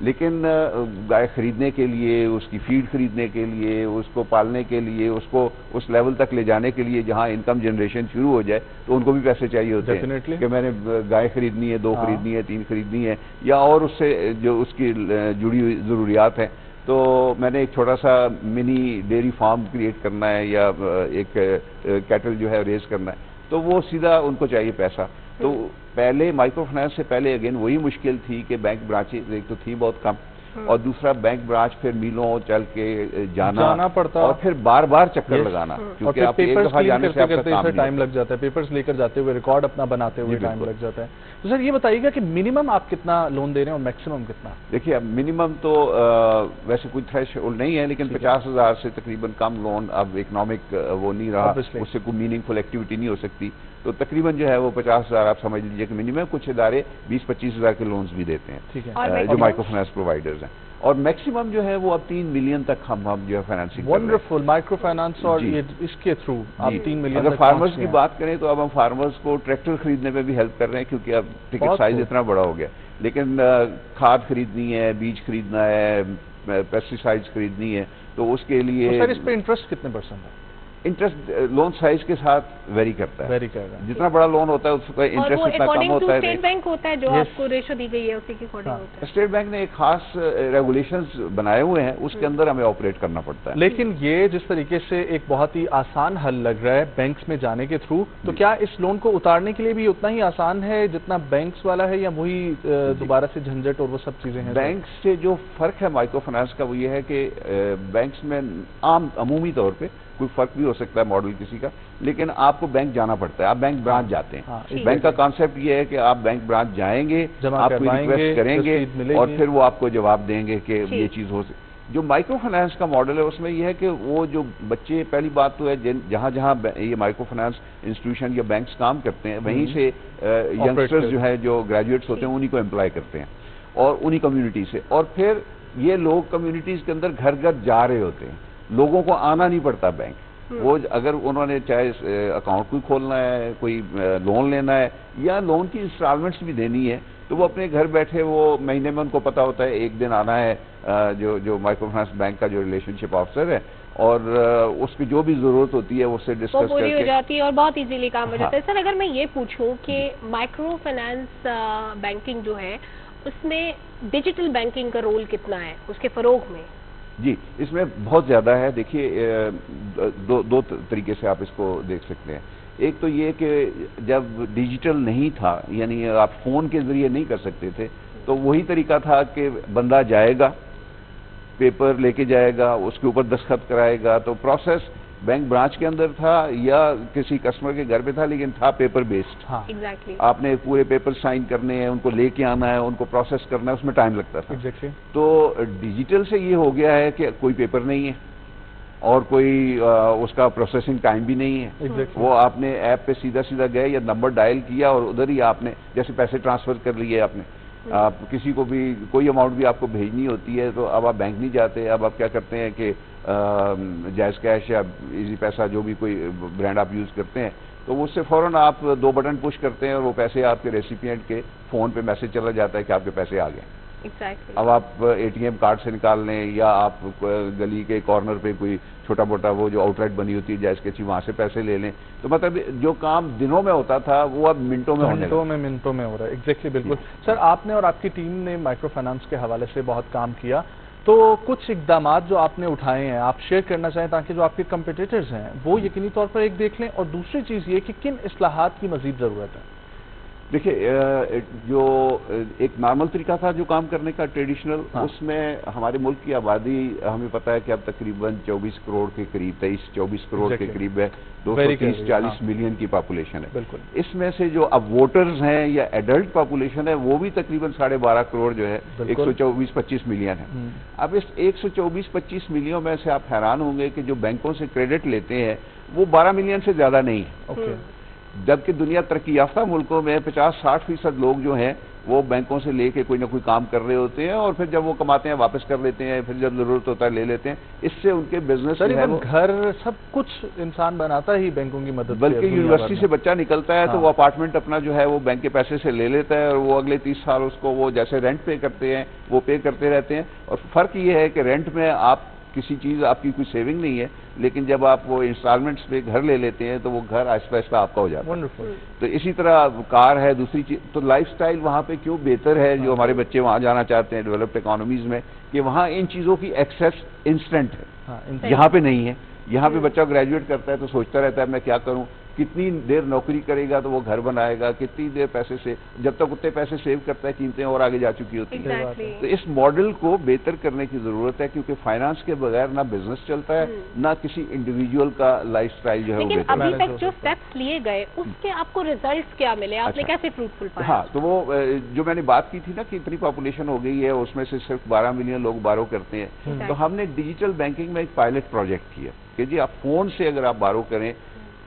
لیکن گائے خریدنے کے لیے، اس کی فیڈ خریدنے کے لیے، اس کو پالنے کے لیے، اس کو اس لیول تک لے جانے کے لیے جہاں انکم جنریشن شروع ہو جائے تو ان کو بھی پیسے چاہیے ہوتے ہیں کہ میں نے گائے خریدنی ہے، 2 خریدنی ہے، 3 خریدنی ہے، یا اور اس سے جو اس کی جڑی ہوئی ضروریات ہیں. تو میں نے ایک چھوٹا سا منی ڈیری فارم کریٹ کرنا ہے یا ایک کیٹل جو ہے ریز کرنا ہے، تو وہ سیدھا ان کو چاہیے پیسہ. تو پہلے مائکرو فائنانس سے پہلے اگین وہی مشکل تھی کہ بینک برانچز ایک تو تھی بہت کم، اور دوسرا بینک برانچ پھر میلوں چل کے جانا پڑتا اور پھر بار بار چکر لگانا، کیونکہ آپ ایک دفعہ جانے سے آپ کا کام ٹائم لگ جاتا ہے، پیپرز لے کر جاتے ہوئے، ریکارڈ اپنا بناتے ہوئے ٹائم لگ جاتا ہے. تو سر یہ بتائیے گا کہ منیمم آپ کتنا لون دے رہے ہیں اور میکسیمم کتنا؟ دیکھیے اب منیمم تو ویسے کوئی تھریش ہولڈ نہیں ہے، لیکن 50,000 سے تقریباً کم لون اب اکنامک وہ نہیں رہا، اس سے کوئی میننگ فل ایکٹیویٹی نہیں ہو سکتی. تو تقریباً جو ہے وہ 50,000 آپ سمجھ لیجیے کہ منیمم. کچھ ادارے 20-25,000 کے لونز بھی دیتے ہیں جو مائکرو فائنانس پرووائڈرز ہیں، اور میکسیمم جو ہے وہ اب 3 ملین تک ہم جو ہے فائنانسنگ. ونڈرفل. مائکرو فائنانس اور اس کے تھرو آپ 3 ملین. اگر فارمرز کی بات کریں تو اب ہم فارمرز کو ٹریکٹر خریدنے میں بھی ہیلپ کر رہے ہیں، کیونکہ اب ٹکٹ سائز اتنا بڑا ہو گیا. لیکن کھاد خریدنی ہے، بیج خریدنا ہے، پیسٹی سائڈز خریدنی ہے، تو اس کے لیے سر اس پہ انٹرسٹ کتنے پرسنٹ ہے؟ انٹرسٹ لون سائز کے ساتھ ویری کرتا ہے. جتنا بڑا لون ہوتا ہے اس کا انٹرسٹ اتنا کم ہوتا ہے. اسٹیٹ بینک ہوتا ہے جو آپ کو ریشو دی گئی ہے اسی کے اکارڈنگ ہوتا ہے. اسٹیٹ بینک نے ایک خاص ریگولیشنز بنائے ہوئے ہیں، اس کے اندر ہمیں آپریٹ کرنا پڑتا ہے. لیکن یہ جس طریقے سے ایک بہت ہی آسان حل لگ رہا ہے بینکس میں جانے کے تھرو، تو کیا اس لون کو اتارنے کے لیے بھی اتنا ہی آسان ہے جتنا بینکس والا ہے، یا وہی دوبارہ سے جھنجٹ اور وہ سب چیزیں ہیں؟ بینکس سے جو فرق ہے مائکرو فائنانس کا وہ یہ ہے کہ بینکس میں عمومی طور پہ کوئی فرق بھی ہو سکتا ہے ماڈل کسی کا، لیکن آپ کو بینک جانا پڑتا ہے. آپ بینک برانچ جاتے ہیں. بینک کا کانسیپٹ یہ ہے کہ آپ بینک برانچ جائیں گے، آپ کو ریکویسٹ کریں گے اور پھر وہ آپ کو جواب دیں گے کہ یہ چیز ہو سکتی. جو مائکرو فائنانس کا ماڈل ہے اس میں یہ ہے کہ وہ جو بچے، پہلی بات تو ہے جہاں جہاں یہ مائکرو فائنانس انسٹیٹیوشن یا بینکس کام کرتے ہیں وہیں سے ینگسٹرز جو ہے جو گریجویٹس ہوتے ہیں انہی کو امپلائی کرتے ہیں، اور انہی کمیونٹی سے. اور پھر یہ لوگ کمیونٹیز کے اندر گھر گھر جا رہے ہوتے ہیں، لوگوں کو آنا نہیں پڑتا بینک. وہ اگر انہوں نے چاہے اکاؤنٹ کوئی کھولنا ہے، کوئی لون لینا ہے یا لون کی انسٹالمنٹس بھی دینی ہے، تو وہ اپنے گھر بیٹھے، وہ مہینے میں ان کو پتا ہوتا ہے ایک دن آنا ہے جو مائکرو فائنانس بینک کا جو ریلیشن شپ آفیسر ہے، اور اس کی جو بھی ضرورت ہوتی ہے اس سے ڈسکس کر کے پوری ہو جاتی ہے اور بہت ایزیلی کام ہو جاتا ہے. سر اگر میں یہ پوچھوں کہ مائکرو فائنانس بینکنگ جو ہے اس میں ڈیجیٹل بینکنگ کا رول کتنا ہے اس کے فروغ میں؟ جی اس میں بہت زیادہ ہے. دیکھیے دو طریقے سے آپ اس کو دیکھ سکتے ہیں. ایک تو یہ کہ جب ڈیجیٹل نہیں تھا، یعنی آپ فون کے ذریعے نہیں کر سکتے تھے، تو وہی طریقہ تھا کہ بندہ جائے گا، پیپر لے کے جائے گا، اس کے اوپر دستخط کرائے گا. تو پروسیس بینک برانچ کے اندر تھا یا کسی کسٹمر کے گھر پہ تھا، لیکن تھا پیپر بیسڈ. آپ نے پورے پیپر سائن کرنے ہیں، ان کو لے کے آنا ہے، ان کو پروسیس کرنا ہے، اس میں ٹائم لگتا تھا. تو ڈیجیٹل سے یہ ہو گیا ہے کہ کوئی پیپر نہیں ہے اور کوئی اس کا پروسیسنگ ٹائم بھی نہیں ہے. وہ آپ نے ایپ پہ سیدھا گئے یا نمبر ڈائل کیا اور ادھر ہی آپ نے جیسے پیسے ٹرانسفر کر لیے. آپ نے کسی کو بھی کوئی اماؤنٹ بھی آپ کو بھیجنی ہوتی ہے تو اب آپ بینک نہیں جاتے. اب آپ کیا کرتے ہیں کہ جائز کیش یا ایزی پیسہ جو بھی کوئی برانڈ آپ یوز کرتے ہیں، تو اس سے فوراً آپ 2 بٹن پش کرتے ہیں اور وہ پیسے آپ کے ریسیپینٹ کے فون پہ میسج چلا جاتا ہے کہ آپ کے پیسے آ گئے. اب آپ اے ٹی ایم کارڈ سے نکال لیں یا آپ گلی کے کارنر پہ کوئی چھوٹا موٹا وہ جو آؤٹ لیٹ بنی ہوتی ہے جائز کیچی، وہاں سے پیسے لے لیں. تو مطلب جو کام دنوں میں ہوتا تھا وہ اب منٹوں میں منٹوں میں ہو رہا ہے. ایگزیکٹلی بالکل. سر آپ نے اور آپ کی ٹیم نے مائکرو فائنانس کے حوالے سے بہت کام کیا، تو کچھ اقدامات جو آپ نے اٹھائے ہیں آپ شیئر کرنا چاہیں تاکہ جو آپ کے کمپیٹیٹرز ہیں وہ یقینی طور پر ایک دیکھ لیں، اور دوسری چیز یہ کہ کن اصلاحات کی مزید ضرورت ہے؟ دیکھیے جو ایک نارمل طریقہ تھا جو کام کرنے کا ٹریڈیشنل، اس میں ہمارے ملک کی آبادی ہمیں پتا ہے کہ اب تقریباً 24 کروڑ کے قریب 23-24 کروڑ کے قریب ہے. 230-40 ملین کی پاپولیشن ہے. اس میں سے جو اب ووٹرز ہیں یا ایڈلٹ پاپولیشن ہے وہ بھی تقریباً 12.5 کروڑ جو ہے 124-25 ملین ہے. اب اس 124-25 ملین میں سے آپ حیران ہوں گے کہ جو بینکوں سے کریڈٹ لیتے ہیں وہ 12 ملین سے زیادہ نہیں ہے. جبکہ دنیا ترقی یافتہ ملکوں میں 50-60% لوگ جو ہیں وہ بینکوں سے لے کے کوئی نہ کوئی کام کر رہے ہوتے ہیں اور پھر جب وہ کماتے ہیں واپس کر لیتے ہیں, پھر جب ضرورت ہوتا ہے لے لیتے ہیں. اس سے ان کے بزنس گھر سب کچھ انسان بناتا ہی بینکوں کی مدد سے. بلکہ یونیورسٹی سے بچہ نکلتا ہے تو وہ اپارٹمنٹ اپنا جو ہے وہ بینک کے پیسے سے لے لیتا ہے اور وہ اگلے 30 سال اس کو وہ جیسے رینٹ پے کرتے ہیں وہ پے کرتے رہتے ہیں. اور فرق یہ ہے کہ رینٹ میں آپ کسی چیز آپ کی کوئی سیونگ نہیں ہے, لیکن جب آپ وہ انسٹالمنٹس پہ گھر لے لیتے ہیں تو وہ گھر آہستہ آہستہ آپ کا ہو جاتا ہے. تو اسی طرح کار ہے, دوسری چیز. تو لائف سٹائل وہاں پہ کیوں بہتر ہے, جو ہمارے بچے وہاں جانا چاہتے ہیں ڈیولپڈ اکانومیز میں, کہ وہاں ان چیزوں کی ایکسیس انسٹنٹ ہے, یہاں پہ نہیں ہے. یہاں پہ بچہ گریجویٹ کرتا ہے تو سوچتا رہتا ہے میں کیا کروں, کتنی دیر نوکری کرے گا تو وہ گھر بنائے گا, کتنی دیر پیسے سے, جب تک اتنے پیسے سیو کرتا ہے قیمتیں اور آگے جا چکی ہوتی ہیں. تو اس ماڈل کو بہتر کرنے کی ضرورت ہے, کیونکہ فائنانس کے بغیر نہ بزنس چلتا ہے نہ کسی انڈیویجول کا لائف سٹائل جو ہے وہ بہتر. ابھی تک جو سٹیپس لیے گئے اس کے آپ کو ریزلٹس کیا ملے, آپ نے کیسے فروٹفل پایا؟ ہاں, تو وہ جو میں نے بات کی تھی نا کہ اتنی پاپولیشن ہو گئی ہے, اس میں سے صرف 12 ملین لوگ بارو کرتے ہیں. تو ہم نے ڈیجیٹل بینکنگ میں ایک پائلٹ پروجیکٹ کیا کہ جی آپ فون سے اگر آپ بارو کریں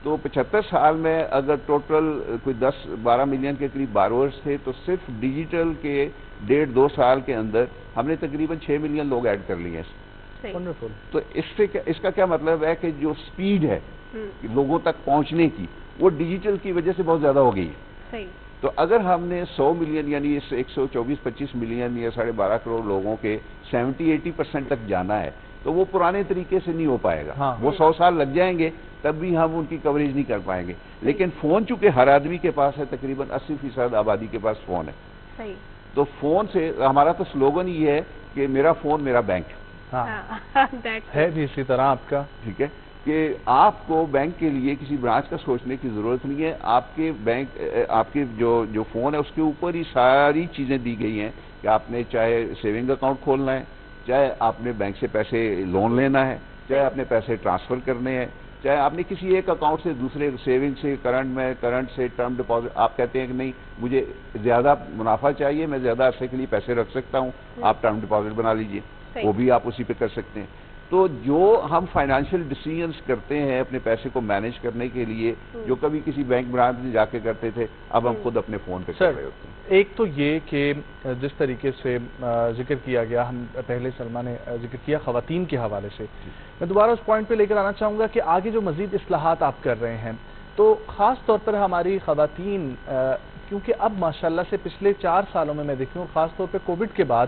تو 75 سال میں اگر ٹوٹل کوئی 10-12 ملین کے قریب بارورز تھے, تو صرف ڈیجیٹل کے 1.5-2 سال کے اندر ہم نے تقریباً 6 ملین لوگ ایڈ کر لیے ہیں. تو اس کا کیا مطلب ہے کہ جو سپیڈ ہے لوگوں تک پہنچنے کی وہ ڈیجیٹل کی وجہ سے بہت زیادہ ہو گئی ہے. تو اگر ہم نے 100 ملین یعنی 124-25 ملین یا 12.5 کروڑ لوگوں کے 70-80% تک جانا ہے, تو وہ پرانے طریقے سے نہیں ہو پائے گا. وہ 100 سال لگ جائیں گے تب بھی ہم ان کی کوریج نہیں کر پائیں گے. لیکن فون چونکہ ہر آدمی کے پاس ہے, تقریباً 80% آبادی کے پاس فون ہے. تو فون سے ہمارا تو سلوگن یہ ہے کہ میرا فون میرا بینک ہے بھی اسی طرح آپ کا. ٹھیک ہے کہ آپ کو بینک کے لیے کسی برانچ کا سوچنے کی ضرورت نہیں ہے. آپ کے بینک آپ کے جو فون ہے اس کے اوپر ہی ساری چیزیں دی گئی ہیں کہ آپ نے چاہے سیونگ اکاؤنٹ کھولنا ہے, چاہے آپ نے بینک سے پیسے لون لینا ہے, چاہے آپ نے پیسے ٹرانسفر کرنے ہیں, چاہے آپ نے کسی ایک اکاؤنٹ سے دوسرے سیونگ سے کرنٹ سے ٹرم ڈپازٹ, آپ کہتے ہیں کہ نہیں مجھے زیادہ منافع چاہیے, میں زیادہ عرصے کے لیے پیسے رکھ سکتا ہوں, آپ ٹرم ڈپازٹ بنا لیجئے, وہ بھی آپ اسی پہ کر سکتے ہیں. تو جو ہم فائنینشیل ڈیسیژنز کرتے ہیں اپنے پیسے کو مینیج کرنے کے لیے, جو کبھی کسی بینک برانچ میں جا کے کرتے تھے, اب ہم خود اپنے فون پہ کر رہے ہوتے ہیں. ایک تو یہ کہ جس طریقے سے ذکر کیا گیا, ہم پہلے سلمان نے ذکر کیا خواتین کے حوالے سے, میں دوبارہ اس پوائنٹ پہ لے کر آنا چاہوں گا کہ آگے جو مزید اصلاحات آپ کر رہے ہیں, تو خاص طور پر ہماری خواتین, کیونکہ اب ماشاءاللہ سے پچھلے 4 سالوں میں دیکھوں, خاص طور پہ کووڈ کے بعد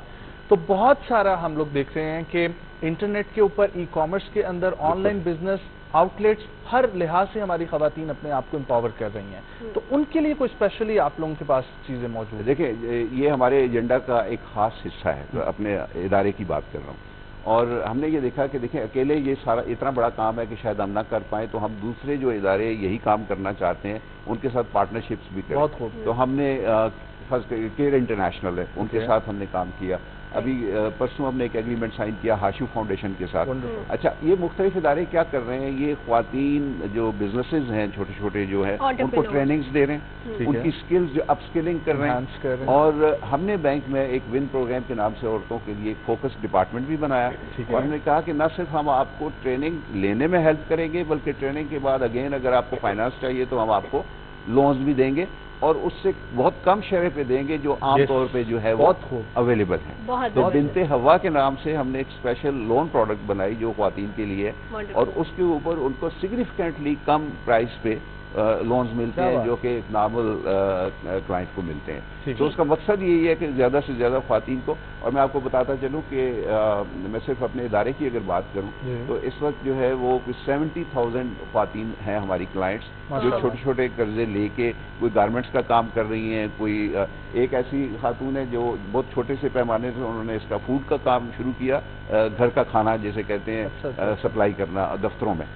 تو بہت سارا ہم لوگ دیکھ رہے ہیں کہ انٹرنیٹ کے اوپر ای کامرس کے اندر online business outlets ہر لحاظ سے ہماری خواتین اپنے آپ کو امپاور کر رہی ہیں. تو ان کے لیے کوئی اسپیشلی آپ لوگوں کے پاس چیزیں موجود ہیں؟ دیکھیں یہ ہمارے ایجنڈا کا ایک خاص حصہ ہے, اپنے ادارے کی بات کر رہا ہوں. اور ہم نے یہ دیکھا کہ دیکھیں اکیلے یہ سارا اتنا بڑا کام ہے کہ شاید ہم نہ کر پائیں, تو ہم دوسرے جو ادارے یہی کام کرنا چاہتے ہیں ان کے ساتھ پارٹنرشپس بھی کریں. تو ہم نے کیئر انٹرنیشنل ہے, ان کے ساتھ ہم نے کام کیا. ابھی پرسوں ہم نے ایک ایگریمنٹ سائن کیا ہاشو فاؤنڈیشن کے ساتھ. اچھا, یہ مختلف ادارے کیا کر رہے ہیں, یہ خواتین جو بزنسز ہیں چھوٹے چھوٹے جو ہیں ان کو ٹریننگز دے رہے ہیں, ان کی سکلز جو اپ سکلنگ کر رہے ہیں. اور ہم نے بینک میں ایک ون پروگرام کے نام سے عورتوں کے لیے ایک فوکس ڈپارٹمنٹ بھی بنایا, اور ہم نے کہا کہ نہ صرف ہم آپ کو ٹریننگ لینے میں ہیلپ کریں گے, بلکہ ٹریننگ کے بعد اگین اگر آپ کو فائنانس چاہیے تو ہم آپ کو لونز بھی دیں گے, اور اس سے بہت کم شرح پہ دیں گے جو عام طور پہ جو ہے وہ اویلیبل ہے. تو بنت ہوا کے نام سے ہم نے ایک اسپیشل لون پروڈکٹ بنائی جو خواتین کے لیے, اور اس کے اوپر ان کو سگنیفیکنٹلی کم پرائز پہ لونز ملتے ہیں جو کہ ایک نارمل کلائنٹ کو ملتے ہیں. تو اس کا مقصد یہی ہے کہ زیادہ سے زیادہ خواتین کو, اور میں آپ کو بتاتا چلوں کہ میں صرف اپنے ادارے کی اگر بات کروں تو اس وقت جو ہے وہ 70,000 خواتین ہیں ہماری کلائنٹس, جو چھوٹے چھوٹے قرضے لے کے کوئی گارمنٹس کا کام کر رہی ہیں. کوئی ایک ایسی خاتون ہے جو بہت چھوٹے سے پیمانے سے انہوں نے اس کا فوڈ کا کام شروع کیا, گھر کا کھانا جیسے کہتے ہیں سپلائی کرنا دفتروں میں.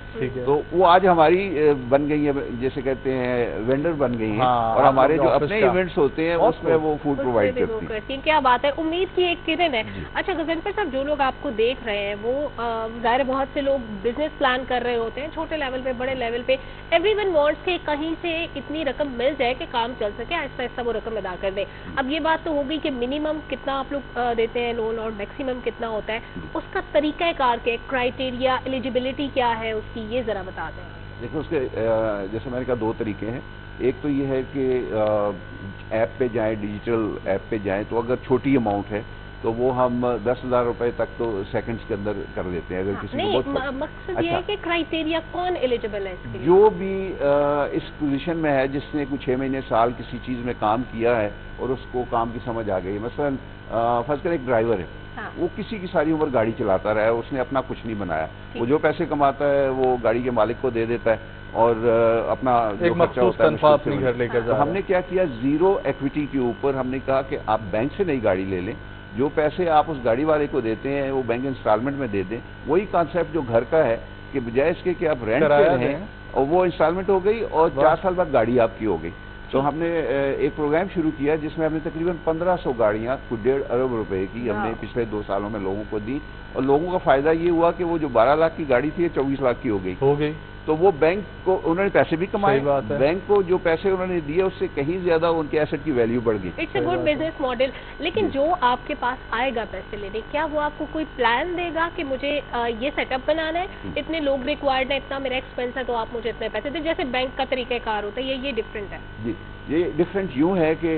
تو وہ آج ہماری بن گئی ہے, جیسے کہتے ہیں وینڈر بن گئی ہیں, اور ہمارے جو اپنے ایونٹس ہوتے ہیں اس میں وہ فوڈ پرووائڈ کرتی ہیں. کیا بات ہے, امید کی ایک کرن ہے. اچھا غضنفر صاحب, جو لوگ آپ کو دیکھ رہے ہیں وہ ظاہر بہت سے لوگ بزنس پلان کر رہے ہوتے ہیں, چھوٹے لیول پہ بڑے لیول پہ. ایوری ون وانٹس کہ کہیں سے اتنی رقم مل جائے کہ کام چل سکے, آہستہ آہستہ وہ رقم ادا کر دیں. اب یہ بات تو ہوگی کہ منیمم کتنا آپ لوگ دیتے ہیں لون اور میکسیمم کتنا ہوتا ہے, اس کا طریقہ کار کے کرائٹیریا ایلیجیبلٹی کیا ہے اس کی, یہ ذرا بتا دیں. دیکھو اس کے جیسے میں نے کہا دو طریقے ہیں. ایک تو یہ ہے کہ ایپ پہ جائیں, ڈیجیٹل ایپ پہ جائیں, تو اگر چھوٹی اماؤنٹ ہے تو وہ ہم 10,000 روپے تک تو سیکنڈز کے اندر کر دیتے ہیں. اگر کسی کو بہت مقصد یہ ہے کہ کرائیٹیریا کون ایلیجبل ہے اس کے لیے؟ جو بھی اس پوزیشن میں ہے, جس نے کچھ 6 مہینے سال کسی چیز میں کام کیا ہے اور اس کو کام کی سمجھ آ گئی. مثلا فرض کریں ایک ڈرائیور ہے, وہ کسی کی ساری عمر گاڑی چلاتا رہا ہے, اس نے اپنا کچھ نہیں بنایا, وہ جو پیسے کماتا ہے وہ گاڑی کے مالک کو دے دیتا ہے اور اپنا جو خرچہ ہوتا ہے اپنے گھر لے کر جا. ہم نے کیا کیا, زیرو ایکویٹی کے اوپر ہم نے کہا کہ آپ بینک سے نئی گاڑی لے لیں, جو پیسے آپ اس گاڑی والے کو دیتے ہیں وہ بینک انسٹالمنٹ میں دے دیں. وہی کانسیپٹ جو گھر کا ہے کہ بجائے اس کے کہ آپ رینٹ پہ رہیں اور وہ انسٹالمنٹ ہو گئی اور 4 سال بعد گاڑی آپ کی ہو گئی. تو ہم نے ایک پروگرام شروع کیا جس میں ہم نے تقریباً 1500 گاڑیاں 1.5 ارب روپے کی ہم نے پچھلے 2 سالوں میں لوگوں کو دی, اور لوگوں کا فائدہ یہ ہوا کہ وہ جو 12 لاکھ کی گاڑی تھی 24 لاکھ کی ہو گئی. تو وہ بینک کو انہوں نے پیسے بھی کمائے, بینک کو جو پیسے انہوں نے دیے اس سے کہیں زیادہ ان کے ایسٹ کی ویلیو بڑھ گئی. It's a good business model. لیکن جو آپ کے پاس آئے گا پیسے لینے, کیا وہ آپ کو کوئی پلان دے گا کہ مجھے یہ سیٹ اپ بنانا ہے, اتنے لوگ ریکوائرڈ ہیں, اتنا میرا ایکسپینس ہے, تو آپ مجھے اتنے پیسے دیں, جیسے بینک کا طریقہ کار ہوتا ہے, یہ ڈفرینٹ ہے؟ جی, یہ ڈفرینٹ یوں ہے کہ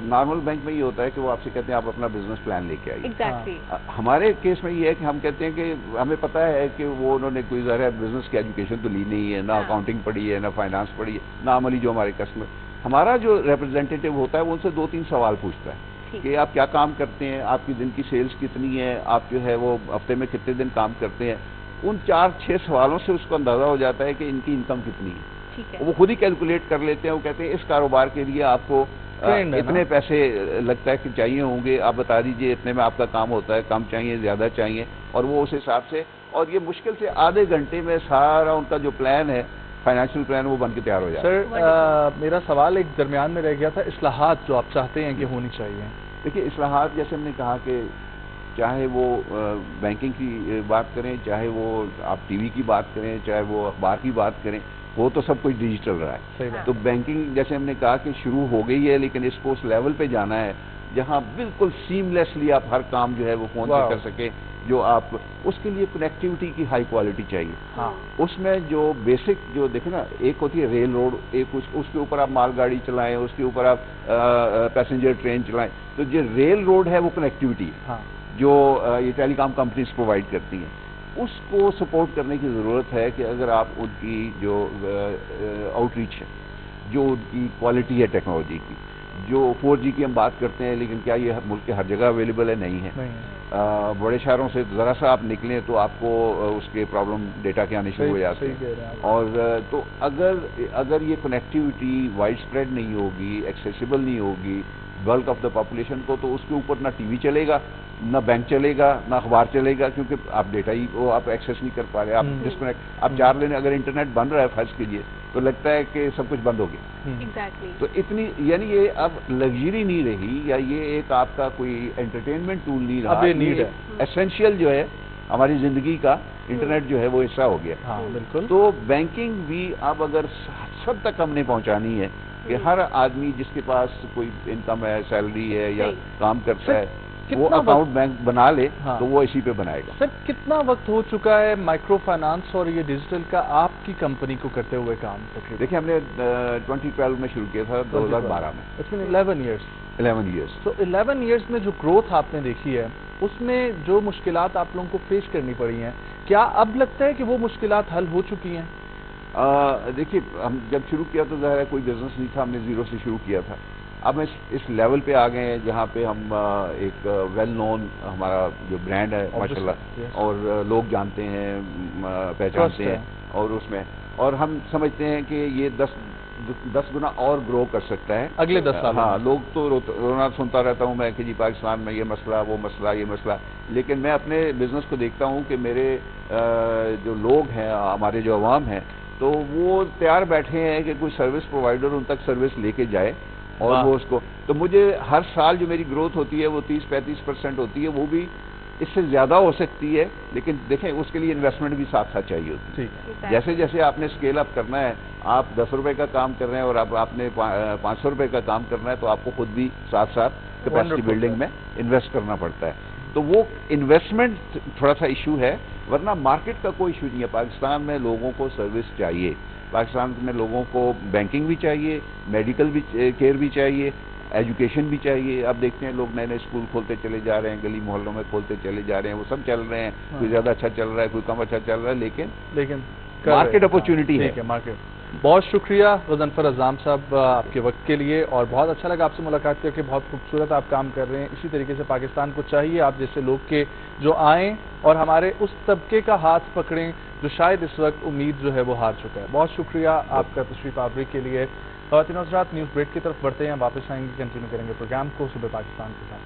نارمل بینک میں یہ ہوتا ہے کہ وہ آپ سے کہتے ہیں آپ اپنا بزنس پلان لے کے آئیے. ایگزیکٹلی. ہمارے کیس میں یہ ہے کہ ہم کہتے ہیں کہ ہمیں پتہ ہے کہ وہ انہوں نے کوئی ظاہر بزنس کی ایجوکیشن تو لی نہیں ہے, نہ اکاؤنٹنگ پڑھی ہے, نہ فائنانس پڑھی ہے, نہ عملی جو ہمارے کسٹمر. ہمارا جو ریپرزینٹیٹیو ہوتا ہے وہ ان سے 2-3 سوال پوچھتا ہے کہ آپ کیا کام کرتے ہیں, آپ کی دن کی سیلز کتنی ہے, آپ جو ہے وہ ہفتے میں کتنے دن کام کرتے ہیں. ان 4-6 سوالوں سے اس کو اندازہ ہو جاتا ہے کہ ان کی انکم کتنی ہے. وہ خود ہی کیلکولیٹ کر لیتے ہیں. وہ کہتے ہیں اس کاروبار کے لیے آپ کو اتنے پیسے لگتا ہے کہ چاہیے ہوں گے, آپ بتا دیجئے اتنے میں آپ کا کام ہوتا ہے, کم چاہیے زیادہ چاہیے, اور وہ اس حساب سے, اور یہ مشکل سے آدھے گھنٹے میں سارا ان کا جو پلان ہے فائنینشیل پلان وہ بن کے تیار ہو جاتا ہے. سر میرا سوال ایک درمیان میں رہ گیا تھا, اصلاحات جو آپ چاہتے ہیں کہ ہونی چاہیے. دیکھیے اصلاحات جیسے ہم نے کہا کہ چاہے وہ بینکنگ کی بات کریں, چاہے وہ آپ ٹی وی کی بات کریں, چاہے وہ اخبار کی بات کریں, وہ تو سب کچھ ڈیجیٹل رہا ہے. تو بینکنگ جیسے ہم نے کہا کہ شروع ہو گئی ہے, لیکن اس کو اس لیول پہ جانا ہے جہاں بالکل سیملیسلی آپ ہر کام جو ہے وہ فون سے کر سکیں. جو آپ اس کے لیے کنیکٹیوٹی کی ہائی کوالٹی چاہیے. اس میں جو بیسک جو دیکھیں نا, ایک ہوتی ہے ریل روڈ, ایک اس کے اوپر آپ مال گاڑی چلائیں, اس کے اوپر آپ پیسنجر ٹرین چلائیں. تو جو ریل روڈ ہے وہ کنیکٹیوٹی ہے جو یہ ٹیلی کام کمپنیز پرووائڈ کرتی ہیں. اس کو سپورٹ کرنے کی ضرورت ہے کہ اگر آپ ان کی جو آؤٹ ریچ ہے, جو ان کی کوالٹی ہے ٹیکنالوجی کی, جو 4G کی ہم بات کرتے ہیں, لیکن کیا یہ ملک کے ہر جگہ اویلیبل ہے؟ نہیں ہے. بڑے شہروں سے ذرا سا آپ نکلیں تو آپ کو اس کے پرابلم ڈیٹا کے آنے شروع ہو جاتے ہیں. اور تو اگر یہ کنیکٹیوٹی وائڈ اسپریڈ نہیں ہوگی, ایکسیسیبل نہیں ہوگی بلک آف دا پاپولیشن کو, تو اس کے اوپر نہ ٹی وی چلے گا, نہ بینک چلے گا, نہ اخبار چلے گا, کیونکہ آپ ڈیٹا ہی وہ آپ ایکسیس نہیں کر پا رہے. آپ ڈسکنیکٹ, آپ 4 دن اگر انٹرنیٹ بن رہا ہے فرض کیجیے, تو لگتا ہے کہ سب کچھ بند ہو گیا. تو اتنی یعنی یہ اب لگژری نہیں رہی, یا یہ ایک آپ کا کوئی انٹرٹینمنٹ ٹول نہیں رہا, یہ ایسینشیل جو ہے ہماری زندگی کا انٹرنیٹ جو ہے وہ حصہ ہو گیا. بالکل. تو بینکنگ بھی اب اگر سب تک ہم نے پہنچانی ہے کہ ہر آدمی جس کے پاس کوئی انکم ہے, سیلری ہے یا کام کرتا ہے, وہ اکاؤنٹ بینک بنا لے, تو وہ اسی پہ بنائے گا. سر کتنا وقت ہو چکا ہے مائکرو فائنانس اور یہ ڈیجیٹل کا آپ کی کمپنی کو کرتے ہوئے کام؟ دیکھیں ہم نے 2012 میں شروع کیا تھا, 2012 میں. 11 ایئرس. تو 11 ایئرس میں جو گروتھ آپ نے دیکھی ہے, اس میں جو مشکلات آپ لوگوں کو فیس کرنی پڑی ہیں, کیا اب لگتا ہے کہ وہ مشکلات حل ہو چکی ہیں؟ دیکھیے ہم جب شروع کیا تو ظاہر ہے کوئی بزنس نہیں تھا, ہم نے زیرو سے شروع کیا تھا. اب اس لیول پہ آ گئے ہیں جہاں پہ ہم ایک ویل نون ہمارا جو برانڈ ہے ماشاءاللہ, اور لوگ جانتے ہیں, پہچانتے ہیں, اور اس میں, اور ہم سمجھتے ہیں کہ یہ 10 گنا اور گرو کر سکتا ہے اگلے 10 سال. ہاں, لوگ تو رونا سنتا رہتا ہوں میں کہ جی پاکستان میں یہ مسئلہ, وہ مسئلہ, یہ مسئلہ, لیکن میں اپنے بزنس کو دیکھتا ہوں کہ میرے جو لوگ ہیں, ہمارے جو عوام ہیں, تو وہ تیار بیٹھے ہیں کہ کوئی سروس پرووائڈر ان تک سروس لے کے جائے, اور وہ اس کو, تو مجھے ہر سال جو میری گروتھ ہوتی ہے وہ 30-35% ہوتی ہے, وہ بھی اس سے زیادہ ہو سکتی ہے, لیکن دیکھیں اس کے لیے انویسٹمنٹ بھی ساتھ ساتھ چاہیے ہوتی ہے. جیسے جیسے آپ نے اسکیل اپ کرنا ہے, آپ 10 روپے کا کام کر رہے ہیں اور اب آپ نے 500 روپے کا کام کرنا ہے, تو آپ کو خود بھی ساتھ ساتھ کیپیسٹی بلڈنگ میں انویسٹ کرنا پڑتا ہے. تو وہ انویسٹمنٹ تھوڑا سا ایشو ہے, ورنہ مارکیٹ کا کوئی ایشو نہیں ہے. پاکستان میں لوگوں کو سروس چاہیے, پاکستان میں لوگوں کو بینکنگ بھی چاہیے, میڈیکل بھی کیئر بھی چاہیے, ایجوکیشن بھی چاہیے. اب دیکھتے ہیں لوگ نئے نئے اسکول کھولتے چلے جا رہے ہیں, گلی محلوں میں کھولتے چلے جا رہے ہیں, وہ سب چل رہے ہیں. کوئی زیادہ اچھا چل رہا ہے, کوئی کم اچھا چل رہا ہے, لیکن مارکیٹ اپورچونٹی ہے. مارکیٹ. بہت شکریہ غضنفر عزام صاحب آپ کے وقت کے لیے, اور بہت اچھا لگا آپ سے ملاقات کر کے. بہت خوبصورت آپ کام کر رہے ہیں. اسی طریقے سے پاکستان کو چاہیے آپ جیسے لوگ کے جو آئیں اور ہمارے اس طبقے کا ہاتھ پکڑیں جو شاید اس وقت امید جو ہے وہ ہار چکا ہے. بہت شکریہ آپ کا تشریف آوری کے لیے. خواتین و حضرات, نیوز بریک کی طرف بڑھتے ہیں, واپس آئیں گے, کنٹینیو کریں گے پروگرام کو. صبح پاکستان کے ساتھ.